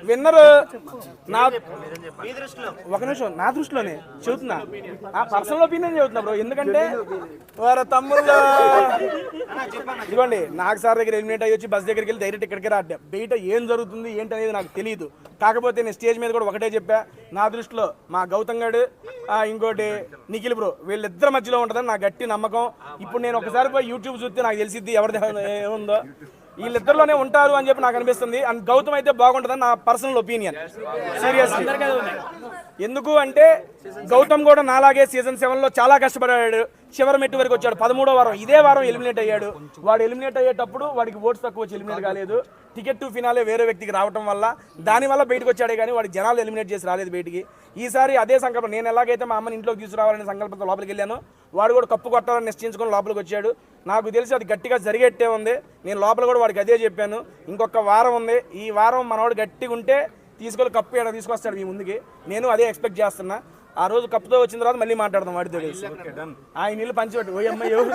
Winner నా ఒక నిమిషం, నా దృష్టిలోనే చెబుతున్నా, ఆ పర్సనల్ ఒపీనియన్ చెబుతున్నా బ్రో. ఎందుకంటే వారి తమ్ముళ్ళు ఇదిగోండి, నాగ్ సార్ దగ్గర ఎలిమినేట్ అయ్యి వచ్చి బస్ దగ్గరికి వెళ్ళి డైరెక్ట్ ఇక్కడికి రాడ్డా. బయట ఏం జరుగుతుంది ఏంటి అనేది నాకు తెలియదు. కాకపోతే నేను స్టేజ్ మీద కూడా ఒకటే చెప్పా, నా దృష్టిలో మా గౌతమ్ గడు ఇంకోటి నిఖిల్ బ్రో వీళ్ళిద్దరి మధ్యలో ఉంటుందని నా గట్టి నమ్మకం. ఇప్పుడు నేను ఒకసారి పోయి యూట్యూబ్ చూస్తే నాకు తెలిసిద్ది ఎవరిది ఏముందో. వీళ్ళిద్దరిలోనే ఉంటారు అని చెప్పి నాకు అనిపిస్తుంది. అండ్ గౌతమ్ అయితే బాగుంటుందని నా పర్సనల్ ఒపీనియన్. సీరియస్లీ ఎందుకు అంటే గౌతమ్ కూడా నాలాగే సీజన్ 7లో చాలా కష్టపడ్డాడు. చివరి మెట్టు వరకు వచ్చాడు. 13వ వారం ఇదే వారం ఎలిమినేట్ అయ్యాడు. వాడు ఎలిమినేట్ అయ్యేటప్పుడు వాడికి ఓట్స్ తక్కువ వచ్చి ఎలిమినేట్ కాలేదు. టికెట్ టు ఫినాలే వేరే వ్యక్తికి రావడం వల్ల దానివల్ల బయటకు వచ్చాడే కానీ వాడి జనాలు ఎలిమినేట్ చేసి రాలేదు బయటికి. ఈసారి అదే సంకల్పం, నేను ఎలాగైతే మా అమ్మని ఇంట్లోకి తీసుకురావాలనే సంకల్పంతో లోపలికి వెళ్ళాను, వాడు కూడా కప్పు కొట్టాలని నిశ్చయించుకొని లోపలికి వచ్చాడు. నాకు తెలిసి అది గట్టిగా జరిగేట్టే ఉంది. నేను లోపల కూడా వాడికి అదే చెప్పాను, ఇంకొక వారం ఉంది, ఈ వారం మనవాడు గట్టిగా ఉంటే తీసుకొని కప్పు ఏడా తీసుకొస్తాడు మీ ముందుకి. నేను అదే ఎక్స్పెక్ట్ చేస్తున్నా. ఆ రోజు కప్పుతో వచ్చిన తర్వాత మళ్ళీ మాట్లాడదాం వాడితో కలిసి. ఆయన నీళ్ళు పంచిపెట్టు ఓ అమ్మాయి ఎవరు